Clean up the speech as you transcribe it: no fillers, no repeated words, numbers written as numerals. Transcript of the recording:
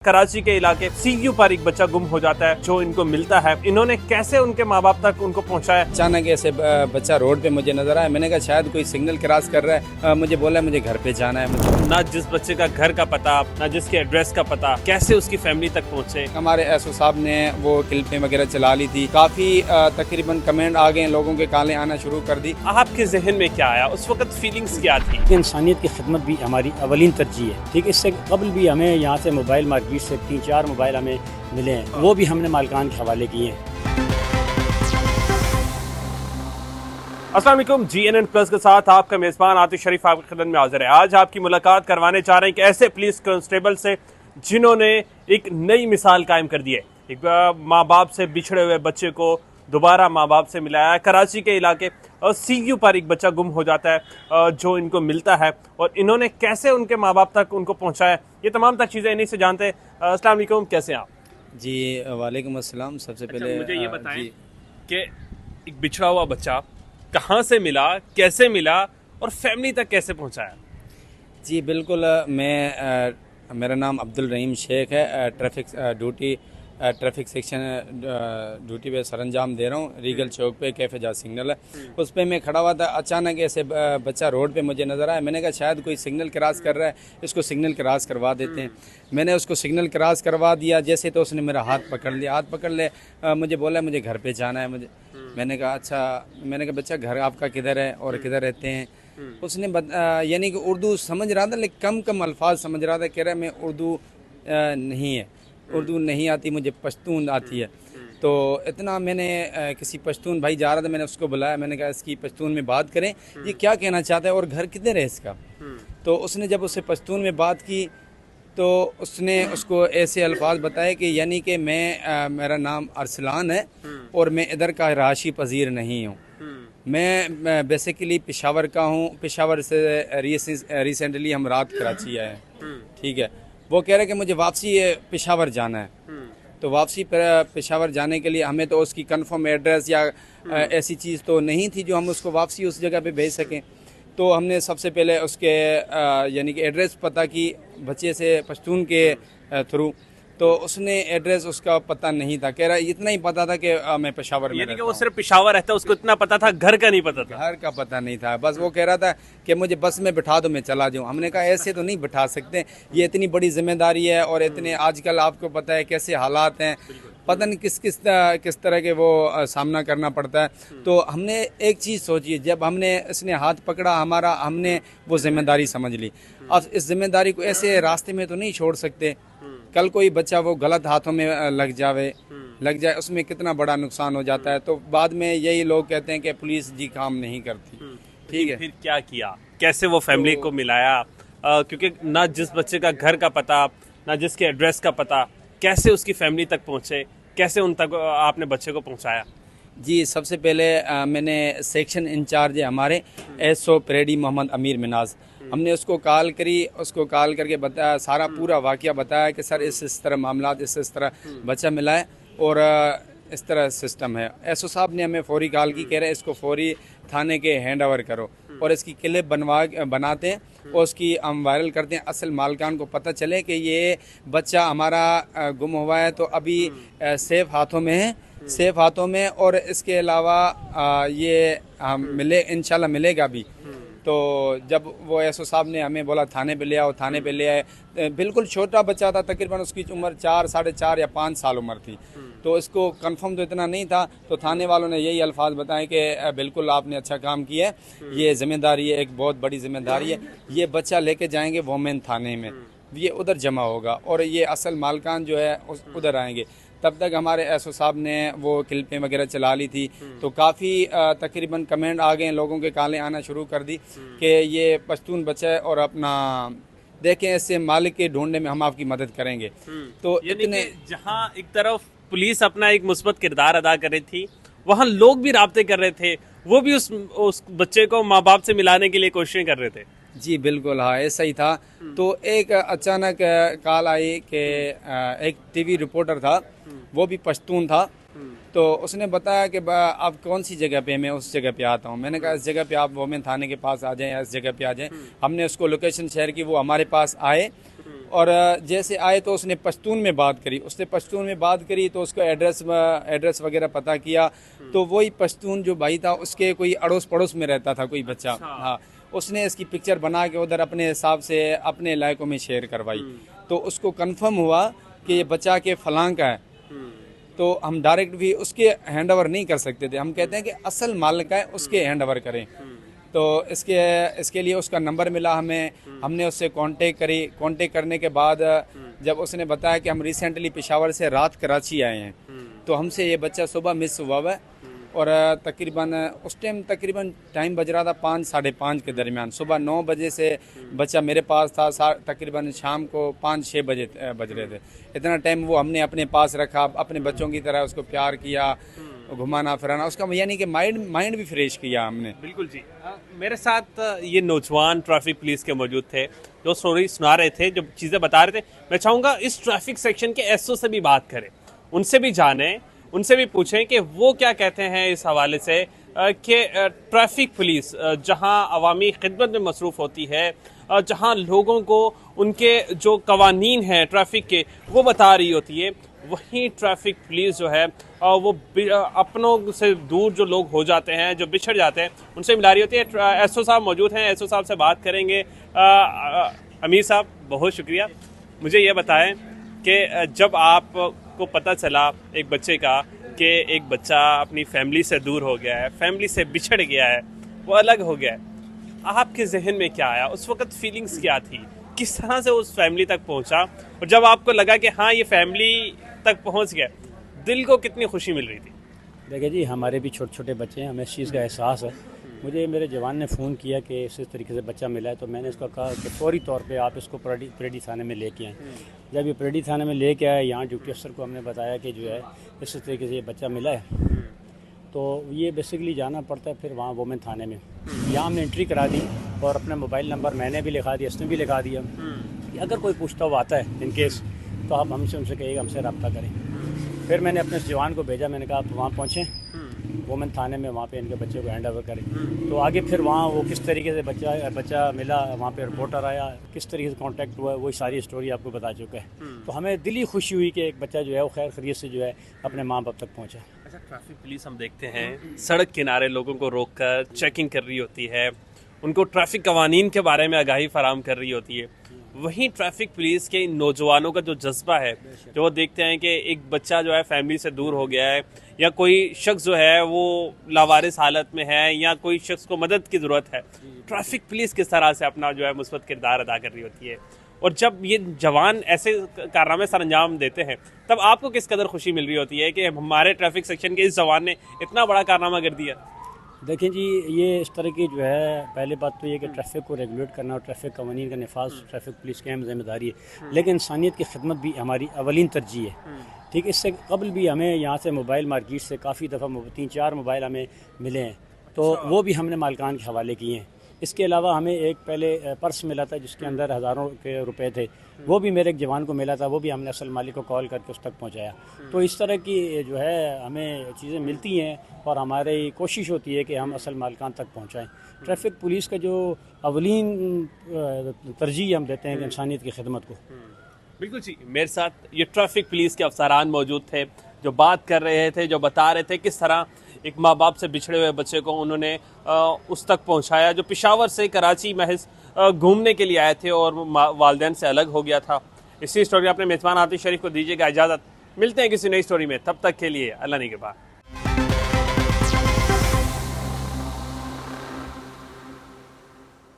कराची के इलाके सीयू पर एक बच्चा गुम हो जाता है जो इनको मिलता है। इन्होंने कैसे उनके माँ बाप तक उनको पहुंचाया। अचानक ऐसे बच्चा रोड पे मुझे नजर आया। मैंने कहा शायद कोई सिग्नल क्रॉस कर रहा है। मुझे बोला मुझे घर पे जाना है। ना जिस बच्चे का घर का पता, ना जिसके एड्रेस का पता, कैसे उसकी फैमिली तक पहुंचे। हमारे एसओ साहब ने वो क्लिपें वगैरह चला ली थी। काफी तकरीबन कमेंट आ गए, लोगों के कालें आना शुरू कर दी। आपके जहन में क्या आया उस वक्त, फीलिंग्स क्या थी? इंसानियत की खिदमत भी हमारी अवलीन तरजीह है। ठीक है, इससे कबल भी हमें यहाँ से मोबाइल मार्केट से 3-4 मोबाइल हमें मिले हैं, वो भी हमने मालिकान के हवाले किए हैं। अस्सलाम वालेकुम, GNN प्लस के साथ आपका मेज़बान आतिश शरीफ आपकी खिदमत में हाजिर है। आज आपकी मुलाकात करवाने चाह रहे हैं कि ऐसे पुलिस कांस्टेबल से जिन्होंने एक नई मिसाल कायम कर दी है। एक माँ बाप से बिछड़े हुए बच्चे को दोबारा माँ बाप से मिलाया है। कराची के इलाके सीयू पर एक बच्चा गुम हो जाता है जो इनको मिलता है, और इन्होंने कैसे उनके माँ बाप तक उनको पहुँचाया, ये तमाम तक चीज़ें इन्हीं से जानते हैं। अस्सलाम वालेकुम, कैसे हैं आप? जी वालेकुम अस्सलाम। सबसे पहले मुझे ये बताएं कि एक बिछड़ा हुआ बच्चा कहाँ से मिला, कैसे मिला और फैमिली तक कैसे पहुँचाया? जी बिल्कुल, मेरा नाम अब्दुल रहीम शेख है। ट्रैफिक सेक्शन ड्यूटी पे सरंजाम दे रहा हूँ। रीगल चौक पे कैफे जा सिग्नल है, उस पे मैं खड़ा हुआ था। अचानक ऐसे बच्चा रोड पे मुझे नज़र आया। मैंने कहा शायद कोई सिग्नल क्रॉस कर रहा है, इसको सिग्नल क्रॉस करवा देते हैं। मैंने उसको सिग्नल क्रॉस करवा दिया। जैसे तो उसने मेरा हाथ पकड़ लिया। हाथ पकड़ ले मुझे बोला मुझे घर पे जाना है। मैंने कहा अच्छा। मैंने कहा बच्चा घर आपका किधर है और किधर रहते हैं? उसने यानी कि उर्दू समझ रहा था लेकिन कम अल्फाज समझ रहा था। कह रहा है मैं उर्दू नहीं आती, मुझे पश्तून आती है। तो इतना मैंने किसी पश्तून भाई जा रहा था, मैंने उसको बुलाया। मैंने कहा इसकी पश्तून में बात करें, ये क्या कहना चाहता है और घर किधर है इसका। तो उसने जब उससे पश्तून में बात की तो उसने उसको ऐसे अल्फाज बताए कि यानी कि मेरा नाम अरसलान है और मैं इधर का राशि पजीर नहीं हूँ। मैं बेसिकली पेशावर का हूँ। पेशावर से रिसेंटली हम रात कराची आए हैं। ठीक है, वो कह रहे कि मुझे वापसी पेशावर जाना है। तो वापसी पेशावर जाने के लिए हमें तो उसकी कंफर्म एड्रेस या ऐसी चीज़ तो नहीं थी जो हम उसको वापसी उस जगह पे भेज सकें। तो हमने सबसे पहले उसके यानी कि एड्रेस पता की बच्चे से पश्तून के थ्रू। तो उसने एड्रेस उसका पता नहीं था। कह रहा इतना ही पता था कि मैं पेशावर में रहता हूं। वो सिर्फ पेशावर रहता, उसको इतना पता था, घर का नहीं पता था। घर का पता नहीं था। बस वो कह रहा था कि मुझे बस में बिठा दो, मैं चला जाऊं। हमने कहा ऐसे तो नहीं बिठा सकते, ये इतनी बड़ी जिम्मेदारी है और इतने आजकल आपको पता है कैसे हालात हैं, पता नहीं किस तरह के वो सामना करना पड़ता है। तो हमने एक चीज़ सोची, जब हमने इसने हाथ पकड़ा हमारा, हमने वो जिम्मेदारी समझ ली। अब इस जिम्मेदारी को ऐसे रास्ते में तो नहीं छोड़ सकते। कल कोई बच्चा वो गलत हाथों में लग जाए, उसमें कितना बड़ा नुकसान हो जाता है। तो बाद में यही लोग कहते हैं कि पुलिस जी काम नहीं करती। ठीक है, फिर क्या किया, कैसे वो फैमिली को मिलाया? क्योंकि ना जिस बच्चे का घर का पता, ना जिसके एड्रेस का पता, कैसे उसकी फैमिली तक पहुँचे, कैसे उन तक आपने बच्चे को पहुँचाया? जी सबसे पहले मैंने सेक्शन इंचार्ज है हमारे SO परेडी मोहम्मद अमीर मिनाज, हमने उसको कॉल करी। उसको कॉल करके बताया, सारा पूरा वाक़या बताया कि सर इस तरह मामला, इस तरह बच्चा मिला है और इस तरह सिस्टम है। SO साहब ने हमें फौरी कॉल की, कह रहे इसको फौरी थाने के हैंड ओवर करो और इसकी क्लिप बनाते हैं और उसकी हम वायरल करते हैं। असल मालिकान को पता चले कि ये बच्चा हमारा गुम हुआ है। तो अभी सेफ हाथों में है, सेफ हाथों में। और इसके अलावा ये मिले इंशाल्लाह मिलेगा भी। तो जब वो SO साहब ने हमें बोला थाने पे ले आओ, थाने पे ले आए। बिल्कुल छोटा बच्चा था, तकरीबन उसकी उम्र 4, 4.5 या 5 साल उम्र थी। तो इसको कंफर्म तो इतना नहीं था। तो थाने वालों ने यही अल्फाज बताए कि बिल्कुल आपने अच्छा काम किया है, ये जिम्मेदारी है, एक बहुत बड़ी जिम्मेदारी है। ये बच्चा लेके जाएंगे वोमेन थाने में, ये उधर जमा होगा और ये असल मालिकान जो है उधर आएंगे। तब तक हमारे SO साहब ने वो क्लिपें वगैरह चला ली थी। तो काफ़ी तकरीबन कमेंट आ गए, लोगों के कालें आना शुरू कर दी कि ये पश्तून बच्चा है और अपना देखें, इससे मालिक के ढूंढने में हम आपकी मदद करेंगे। तो इतने जहाँ एक तरफ पुलिस अपना एक मुस्बत किरदार अदा कर रही थी, वहाँ लोग भी राब्ते कर रहे थे, वो भी उस बच्चे को माँ बाप से मिलाने के लिए कोशिशें कर रहे थे। जी बिल्कुल, हाँ ऐसा ही था। तो एक अचानक कॉल आई कि एक टीवी रिपोर्टर था, वो भी पश्तून था। तो उसने बताया कि आप कौन सी जगह पे, मैं उस जगह पे आता हूँ। मैंने कहा इस जगह पे आप वोमेन थाने के पास आ जाएं या इस जगह पे आ जाएं। हमने उसको लोकेशन शेयर की, वो हमारे पास आए और जैसे आए तो उसने पश्तून में बात करी। उसने पश्तून में बात करी तो उसका एड्रेस वगैरह पता किया। तो वही पश्तून जो भाई था उसके कोई अड़ोस पड़ोस में रहता था कोई बच्चा। हाँ, उसने इसकी पिक्चर बना के उधर अपने हिसाब से अपने इलाकों में शेयर करवाई। तो उसको कंफर्म हुआ कि ये बच्चा के फलां का है। तो हम डायरेक्ट भी उसके हैंड ओवर नहीं कर सकते थे। हम कहते हैं कि असल मालिक है उसके हैंड ओवर करें। तो इसके लिए उसका नंबर मिला हमें, हमने उससे कांटेक्ट करने के बाद जब उसने बताया कि हम रिसेंटली पेशावर से रात कराची आए हैं, तो हमसे ये बच्चा सुबह मिस हुआ है। और तकरीबन उस टाइम टाइम बज रहा था 5 साढ़े 5 के दरमियान। सुबह 9 बजे से बच्चा मेरे पास था, तकरीबन शाम को 5-6 बजे बज रहे थे। इतना टाइम वो हमने अपने पास रखा, अपने बच्चों की तरह उसको प्यार किया, घुमाना फिराना, उसका यानी कि माइंड भी फ्रेश किया हमने। बिल्कुल जी। मेरे साथ ये नौजवान ट्रैफिक पुलिस के मौजूद थे जो स्टोरी सुना रहे थे, जो चीज़ें बता रहे थे। मैं चाहूँगा इस ट्रैफिक सेक्शन के एसओ से भी बात करें, उनसे भी जानें, उनसे भी पूछें कि वो क्या कहते हैं इस हवाले से कि ट्रैफिक पुलिस जहां अवामी खिदमत में मसरूफ़ होती है, जहां लोगों को उनके जो कवानीन हैं ट्रैफिक के वो बता रही होती है, वहीं ट्रैफिक पुलिस जो है वो अपनों से दूर जो लोग हो जाते हैं, जो बिछड़ जाते हैं, उनसे मिला रही होती है। एसओ साहब मौजूद हैं, एसओ साहब से बात करेंगे। अमीर साहब, बहुत शुक्रिया। मुझे ये बताएं कि जब आपको पता चला एक बच्चे का कि एक बच्चा अपनी फैमिली से दूर हो गया है, फैमिली से बिछड़ गया है, वो अलग हो गया है, आपके जहन में क्या आया? उस वक्त फीलिंग्स क्या थी? किस तरह से उस फैमिली तक पहुंचा? और जब आपको लगा कि हाँ ये फैमिली तक पहुंच गया, दिल को कितनी खुशी मिल रही थी? देखिए जी, हमारे भी छोटे छोटे बच्चे हैं, हमें इस चीज़ का एहसास है। मुझे मेरे जवान ने फ़ोन किया कि इस तरीके से बच्चा मिला है, तो मैंने इसको कहा कि फौरी तौर पे आप इसको परेडी थाने में लेके आएँ। जब ये परेडी थाने में लेके आए, यहाँ ड्यूटी अफसर को हमने बताया कि जो है इस तरीके से ये बच्चा मिला है, तो ये बेसिकली जाना पड़ता है फिर वहाँ वोमेन थाने में। यहाँ हमने एंट्री करा दी और अपना मोबाइल नंबर मैंने भी लिखा दिया, इसने भी लिखा दिया कि अगर कोई पूछता हुआ आता है इन केस, तो आप हमसे उनसे कहिएगा हमसे रब्ता करें। फिर मैंने अपने जवान को भेजा, मैंने कहा आप वहाँ पहुँचें वोमेन थाने में, वहाँ पे इनके बच्चे को हैंड ओवर करें। तो आगे फिर वहाँ वो किस तरीके से बच्चा मिला, वहाँ पे रिपोर्टर आया, किस तरीके से कांटेक्ट हुआ, वही सारी स्टोरी आपको बता चुका है। तो हमें दिली खुशी हुई कि एक बच्चा जो है वो खैर खैरियत से जो है अपने माँ बाप तक पहुँचा। अच्छा, ट्रैफिक पुलिस हम देखते हैं सड़क किनारे लोगों को रोककर चेकिंग कर रही होती है, उनको ट्रैफिक कवानीन के बारे में आगाही फराहम कर रही होती है। वहीं ट्रैफिक पुलिस के इन नौजवानों का जो जज्बा है, जो वो देखते हैं कि एक बच्चा जो है फैमिली से दूर हो गया है, या कोई शख्स जो है वो लावारिस हालत में है, या कोई शख्स को मदद की ज़रूरत है, ट्रैफिक पुलिस किस तरह से अपना जो है मुस्बत किरदार अदा कर रही होती है। और जब ये जवान ऐसे कारनामे सर अंजाम देते हैं, तब आपको किस कदर खुशी मिल रही होती है कि हमारे ट्रैफिक सेक्शन के इस जवान ने इतना बड़ा कारनामा कर दिया? देखें जी, ये इस तरह की जो है, पहले बात तो ये कि ट्रैफिक को रेगुलेट करना और ट्रैफिक कवानीन का नफाज ट्रैफिक पुलिस की अहम जिम्मेदारी है, लेकिन इंसानियत की खिदमत भी हमारी अवलीन तरजीह है। ठीक, इससे कबल भी हमें यहाँ से मोबाइल मार्केट से काफ़ी दफ़ा 3-4 मोबाइल हमें मिले हैं, तो वो भी हमने मालिकान के हवाले किए हैं। इसके अलावा हमें एक पहले पर्स मिला था जिसके अंदर हज़ारों के रुपए थे, वो भी मेरे एक जवान को मिला था, वो भी हमने असल मालिक को कॉल करके उस तक पहुंचाया। तो इस तरह की जो है हमें चीज़ें मिलती हैं और हमारी कोशिश होती है कि हम असल मालिकान तक पहुंचाएं। ट्रैफिक पुलिस का जो अवलीन तरजीह हम देते हैं कि इंसानियत की खिदमत को। बिल्कुल जी, मेरे साथ ये ट्रैफिक पुलिस के अफसरान मौजूद थे जो बात कर रहे थे, जो बता रहे थे किस तरह एक माँ बाप से बिछड़े हुए बच्चे को उन्होंने उस तक पहुंचाया, जो पेशावर से कराची महज घूमने के लिए आए थे और वालिदैन से अलग हो गया था। इसी स्टोरी अपने मेज़बान आतिश शरीफ को दीजिएगा इजाज़त। मिलते हैं किसी नई स्टोरी में, तब तक के लिए अल्लाह निगहबान।